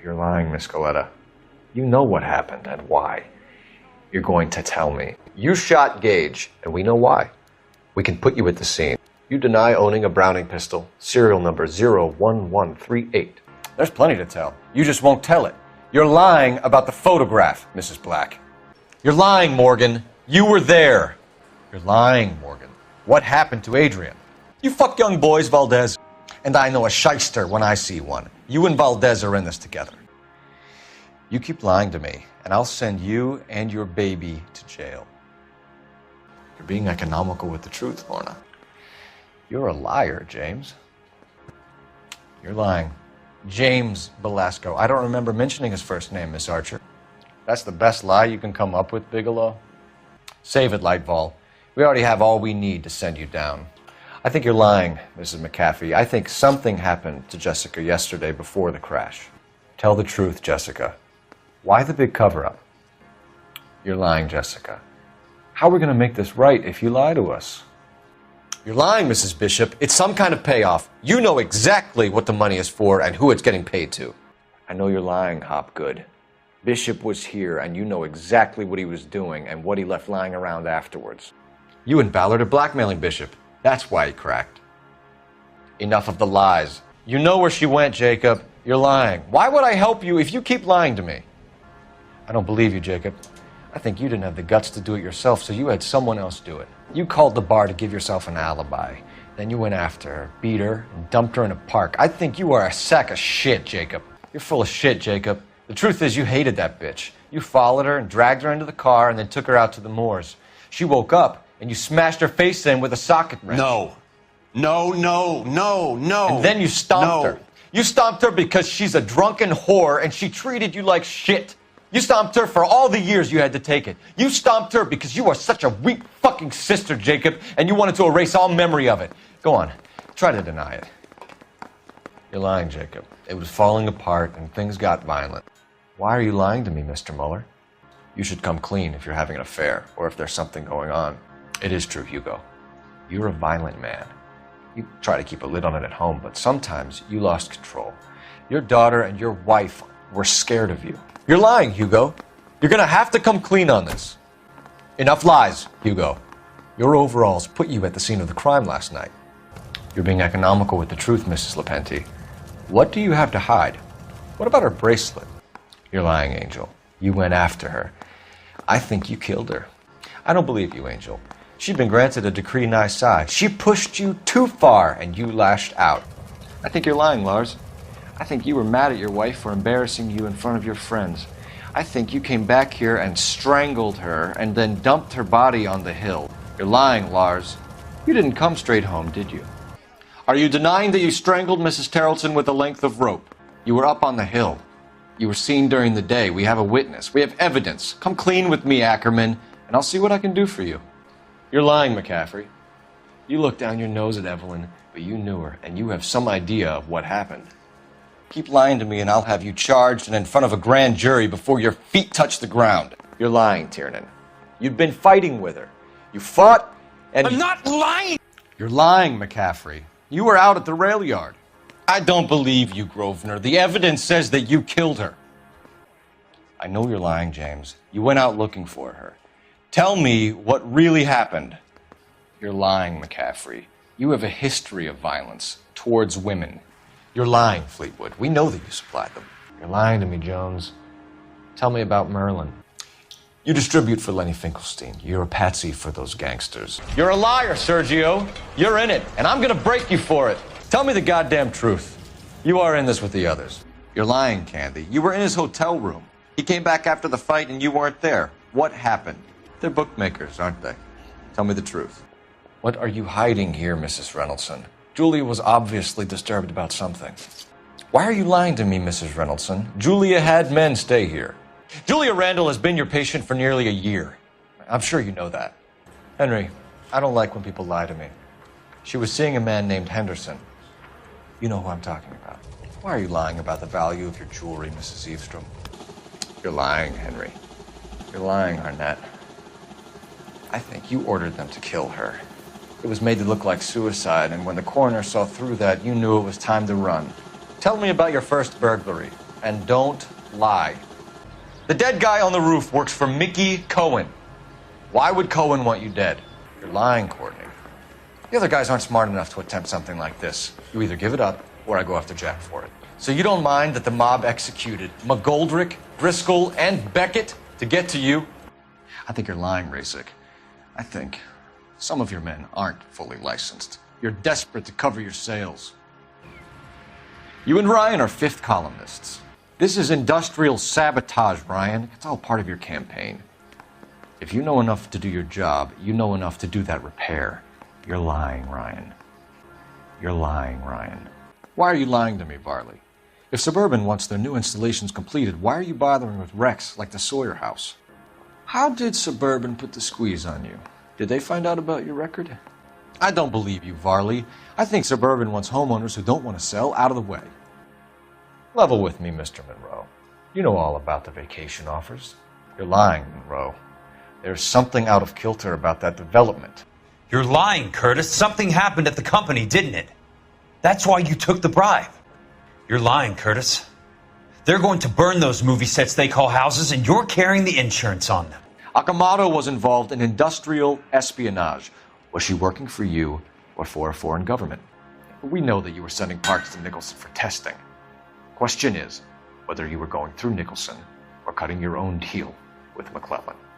You're lying, Miss Coletta. You know what happened and why. You're going to tell me. You shot Gage, and we know why. We can put you at the scene. You deny owning a Browning pistol, serial number 01138. There's plenty to tell. You just won't tell it. You're lying about the photograph, Mrs. Black. You're lying, Morgan. You were there. You're lying, Morgan. What happened to Adrian? You fuck young boys, Valdez. And I know a shyster when I see one. You and Valdez are in this together. You keep lying to me, and I'll send you and your baby to jail. You're being economical with the truth, Lorna. You're a liar, James. You're lying. James Belasco. I don't remember mentioning his first name, Miss Archer. That's the best lie you can come up with, Bigelow? Save it, Lightball. We already have all we need to send you down. I think you're lying, Mrs. McCaffrey. I think something happened to Jessica yesterday before the crash. Tell the truth, Jessica. Why the big cover-up? You're lying, Jessica. How are we going to make this right if you lie to us? You're lying, Mrs. Bishop. It's some kind of payoff. You know exactly what the money is for and who it's getting paid to. I know you're lying, Hopgood. Bishop was here, and you know exactly what he was doing and what he left lying around afterwards. You and Ballard are blackmailing Bishop. That's why he cracked. Enough of the lies. You know where she went, Jacob. You're lying. Why would I help you if you keep lying to me? I don't believe you, Jacob. I think you didn't have the guts to do it yourself, so you had someone else do it. You called the bar to give yourself an alibi. Then you went after her, beat her, and dumped her in a park. I think you are a sack of shit, Jacob. You're full of shit, Jacob. The truth is you hated that bitch. You followed her and dragged her into the car and then took her out to the moors. She woke up, and you smashed her face in with a socket wrench. No. And then you stomped her. You stomped her because she's a drunken whore and she treated you like shit. You stomped her for all the years you had to take it. You stomped her because you are such a weak fucking sister, Jacob, and you wanted to erase all memory of it. Go on. Try to deny it. You're lying, Jacob. It was falling apart and things got violent. Why are you lying to me, Mr. Mueller? You should come clean if you're having an affair or if there's something going on. It is true, Hugo. You're a violent man. You try to keep a lid on it at home, but sometimes you lost control. Your daughter and your wife were scared of you. You're lying, Hugo. You're going to have to come clean on this. Enough lies, Hugo. Your overalls put you at the scene of the crime last night. You're being economical with the truth, Mrs. Lepenti. What do you have to hide? What about her bracelet? You're lying, Angel. You went after her. I think you killed her. I don't believe you, Angel. She'd been granted a decree nisi. She pushed you too far, and you lashed out. I think you're lying, Lars. I think you were mad at your wife for embarrassing you in front of your friends. I think you came back here and strangled her and then dumped her body on the hill. You're lying, Lars. You didn't come straight home, did you? Are you denying that you strangled Mrs. Tarleton with a length of rope? You were up on the hill. You were seen during the day. We have a witness. We have evidence. Come clean with me, Ackerman, and I'll see what I can do for you. You're lying, McCaffrey. You looked down your nose at Evelyn, but you knew her, and you have some idea of what happened. Keep lying to me, and I'll have you charged and in front of a grand jury before your feet touch the ground. You're lying, Tiernan. You'd been fighting with her. You fought, and... I'm not lying! You're lying, McCaffrey. You were out at the rail yard. I don't believe you, Grosvenor. The evidence says that you killed her. I know you're lying, James. You went out looking for her. Tell me what really happened. You're lying, McCaffrey. You have a history of violence towards women. You're lying, Fleetwood. We know that you supplied them. You're lying to me, Jones. Tell me about Merlin. You distribute for Lenny Finkelstein. You're a patsy for those gangsters. You're a liar, Sergio. You're in it, and I'm gonna break you for it. Tell me the goddamn truth. You are in this with the others. You're lying, Candy. You were in his hotel room. He came back after the fight and you weren't there. What happened? They're bookmakers, aren't they? Tell me the truth. What are you hiding here, Mrs. Reynoldson? Julia was obviously disturbed about something. Why are you lying to me, Mrs. Reynoldson? Julia had men stay here. Julia Randall has been your patient for nearly a year. I'm sure you know that. Henry, I don't like when people lie to me. She was seeing a man named Henderson. You know who I'm talking about. Why are you lying about the value of your jewelry, Mrs. Eavestrom? You're lying, Henry. You're lying, Arnett. I think you ordered them to kill her. It was made to look like suicide, and when the coroner saw through that, you knew it was time to run. Tell me about your first burglary. and don't lie. The dead guy on the roof works for Mickey Cohen. Why would Cohen want you dead? You're lying, Courtney. The other guys aren't smart enough to attempt something like this. You either give it up, or I go after Jack for it. So you don't mind that the mob executed McGoldrick, Driscoll, and Beckett to get to you? I think you're lying, Rasick. I think some of your men aren't fully licensed. You're desperate to cover your sales. You and Ryan are fifth columnists. This is industrial sabotage, Ryan. It's all part of your campaign. If you know enough to do your job, you know enough to do that repair. You're lying, Ryan. You're lying, Ryan. Why are you lying to me, Varley? If Suburban wants their new installations completed, why are you bothering with wrecks like the Sawyer house? How did Suburban put the squeeze on you? Did they find out about your record? I don't believe you, Varley. I think Suburban wants homeowners who don't want to sell out of the way. Level with me, Mr. Monroe. You know all about the vacation offers. You're lying, Monroe. There's something out of kilter about that development. You're lying, Curtis. Something happened at the company, didn't it? That's why you took the bribe. You're lying, Curtis. They're going to burn those movie sets they call houses, and you're carrying the insurance on them. Akamoto was involved in industrial espionage. Was she working for you or for a foreign government? We know that you were sending parts to Nicholson for testing. Question is whether you were going through Nicholson or cutting your own deal with McClellan.